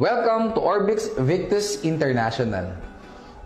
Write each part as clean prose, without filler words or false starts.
Welcome to Orbix Victus International.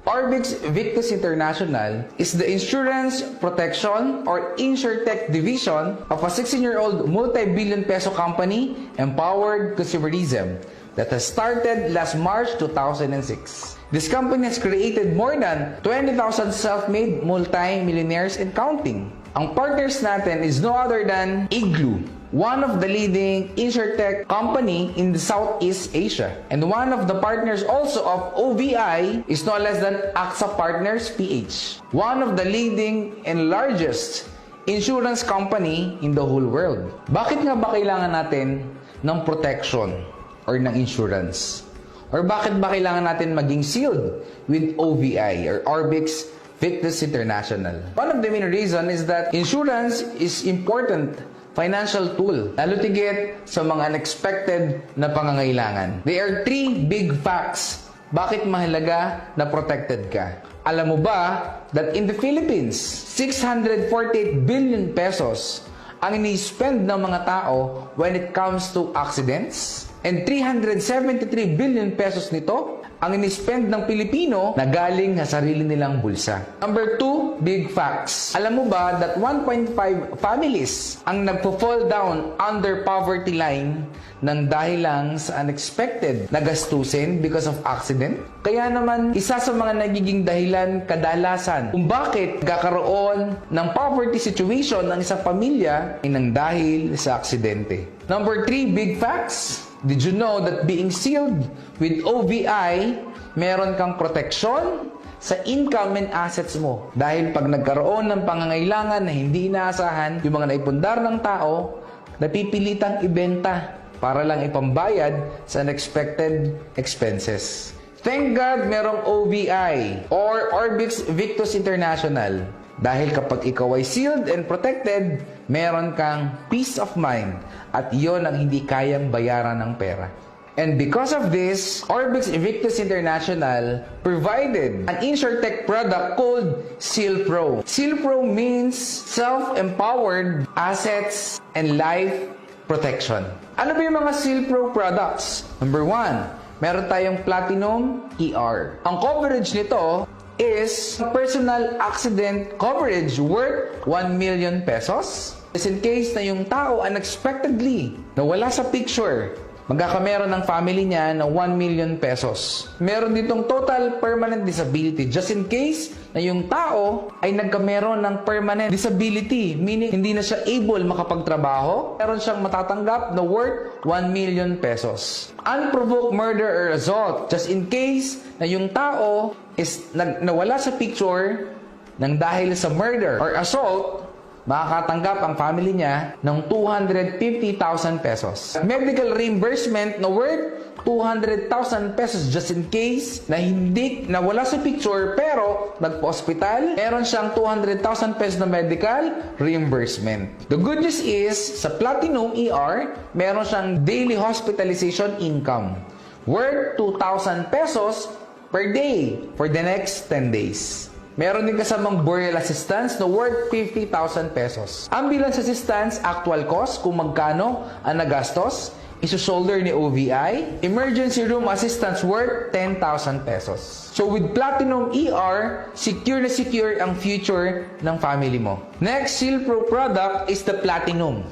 Orbix Victus International is the insurance, protection, or insurtech division of a 16-year-old multi-billion peso company, Empowered Consumerism, that has started last March 2006. This company has created more than 20,000 self-made multi-millionaires and counting. Ang partners natin is no other than Igloo, one of the leading insurtech company in the Southeast Asia. And one of the partners also of OVI is no less than AXA Partners PH, one of the leading and largest insurance company in the whole world. Bakit nga ba kailangan natin ng protection or ng insurance? Or bakit ba kailangan natin maging sealed with OVI or Orbix Victus International? One of the main reason is that insurance is important financial tool, lalo tigit sa mga unexpected na pangangailangan. There are three big facts bakit mahalaga na protected ka. Alam mo ba that in the Philippines, 648 billion pesos ang ini-spend ng mga tao when it comes to accidents? And 373 billion pesos nito ang ini-spend ng Pilipino na galing sa sarili nilang bulsa. Number 2, big facts. Alam mo ba that 1.5 families ang nagpo-fall down under poverty line nang dahil lang sa unexpected na gastusin because of accident? Kaya naman, isa sa mga nagiging dahilan kadalasan kung bakit kakaroon ng poverty situation ng isang pamilya ay nang dahil sa aksidente. Number 3, big facts. Did you know that being sealed with OVI, meron kang protection sa income and assets mo? Dahil pag nagkaroon ng pangangailangan na hindi inaasahan, yung mga naipundar ng tao, napipilitang ibenta para lang ipambayad sa unexpected expenses. Thank God merong OVI or Orbix Victus International. Dahil kapag ikaw ay sealed and protected, meron kang peace of mind at iyon ang hindi kayang bayaran ng pera. And because of this, Orbix Victus International provided an insurtech product called Seal Pro. Seal Pro means self-empowered assets and life protection. Ano ba yung mga Seal Pro products? Number 1, meron tayong Platinum ER. Ang coverage nito is personal accident coverage worth 1 million pesos. Just in case na yung tao unexpectedly nawala sa picture, magkakameron ng family niya ng 1 million pesos. Meron ditong total permanent disability. Just in case na yung tao ay nagkameron ng permanent disability, meaning hindi na siya able makapagtrabaho, meron siyang matatanggap na worth 1 million pesos. Unprovoked murder or assault. Just in case na yung tao is nawala sa picture nang dahil sa murder or assault, makakatanggap ang family niya ng 250,000 pesos. Medical reimbursement na worth 200,000 pesos just in case na hindi nawala sa picture pero nagpa-hospital, meron siyang 200,000 pesos na medical reimbursement. The good news is, sa Platinum ER, meron siyang daily hospitalization income worth 2,000 pesos per day for the next 10 days. Meron din kasamang burial assistance na worth 50,000 pesos. Ambulance assistance, actual cost, kung magkano ang nagastos, iso-shoulder ni OVI. Emergency room assistance worth 10,000 pesos. So with Platinum ER, secure na secure ang future ng family mo. Next Seal Pro product is the Platinum.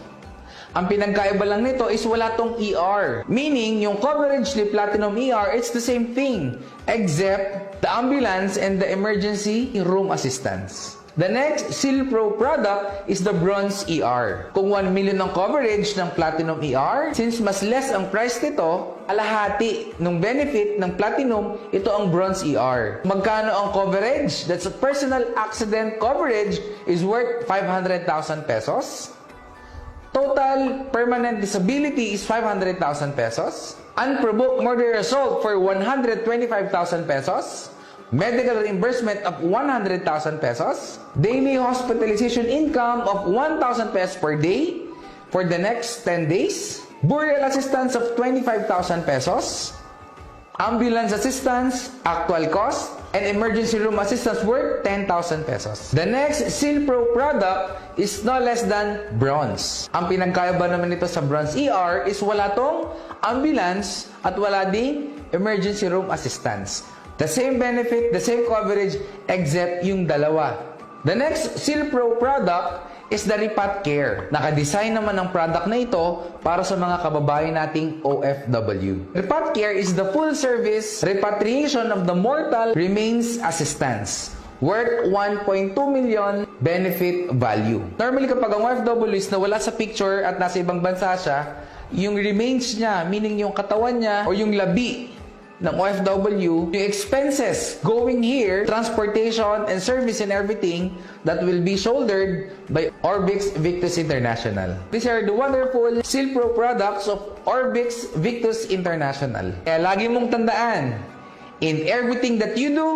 Ang pinagkaiba lang nito is wala tong ER. Meaning, yung coverage ni Platinum ER, it's the same thing. Except the ambulance and the emergency room assistance. The next Seal Pro product is the Bronze ER. Kung 1 million ang coverage ng Platinum ER, since mas less ang price nito, alahati ng benefit ng Platinum, ito ang Bronze ER. Magkano ang coverage? That's a personal accident coverage is worth 500,000 pesos. Total permanent disability is 500,000 pesos. Unprovoked murder assault for 125,000 pesos. Medical reimbursement of 100,000 pesos. Daily hospitalization income of 1,000 pesos per day for the next 10 days. Burial assistance of 25,000 pesos. Ambulance assistance, actual cost, and emergency room assistance worth 10,000 pesos. The next Seal Pro product is no less than Bronze. Ang pinagkaiba naman nito sa Bronze ER is wala tong ambulance, at wala ding emergency room assistance. The same benefit, the same coverage, except yung dalawa. The next SealPro product is the Repat Care. Nakadesign naman ang product na ito para sa mga kababayan nating OFW. Repat Care is the full-service repatriation of the mortal remains assistance worth 1.2 million benefit value. Normally, kapag ang OFW is nawala sa picture at nasa ibang bansa siya, yung remains niya, meaning yung katawan niya o yung labi ng OFW, yung expenses going here, transportation and service and everything, that will be shouldered by Orbix Victus International. These are the wonderful SealPro products of Orbix Victus International. Kaya lagi mong tandaan, in everything that you do,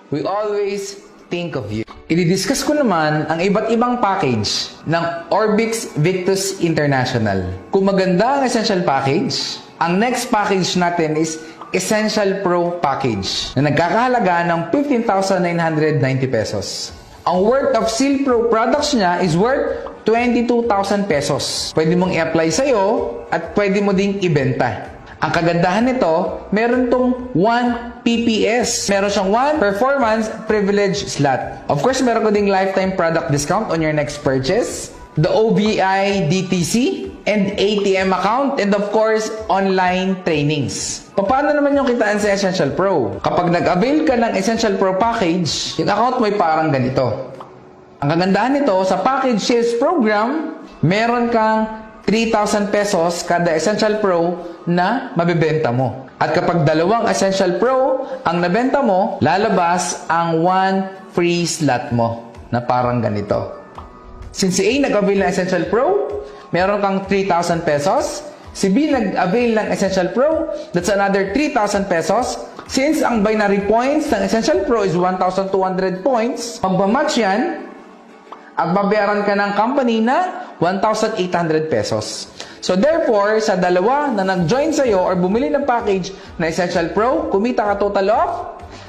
we always think of you. I-discuss ko naman ang iba't ibang package ng Orbix Victus International. Kung maganda ang Essential Package, ang next package natin is Essential Pro Package na nagkakahalaga ng 15,990 pesos. Ang worth of SealPro products niya is worth 22,000 pesos. Pwede mong i-apply sa'yo at pwede mo ding ibenta. Ang kagandahan nito, meron tong 1 PPS. Meron siyang 1 Performance Privilege Slot. Of course, meron ko ding lifetime product discount on your next purchase, the OBI DTC, and ATM account, and of course, online trainings. Paano naman yung kitaan sa Essential Pro? Kapag nag-avail ka ng Essential Pro package, yung account mo ay parang ganito. Ang kagandahan nito, sa package sales program, meron kang 3,000 pesos kada Essential Pro na mabebenta mo. At kapag dalawang Essential Pro ang nabenta mo, lalabas ang 1 free slot mo na parang ganito. Since si A nag-avail ng Essential Pro, meron kang 3,000 pesos. Si B nag-avail ng Essential Pro, that's another 3,000 pesos. Since ang binary points ng Essential Pro is 1,200 points, magmamatch yan at babayaran ka ng company na 1,800 pesos. So therefore, sa dalawa na nag-join sa'yo or bumili ng package na Essential Pro, kumita ka total of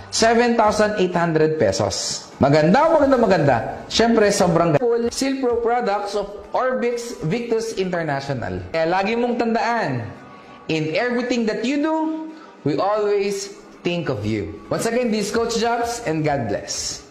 7,800 pesos. Maganda. Siyempre, sobrang full SealPro products of Orbix Victus International. Kaya lagi mong tandaan, in everything that you do, we always think of you. Once again, this is Coach Jobs, and God bless.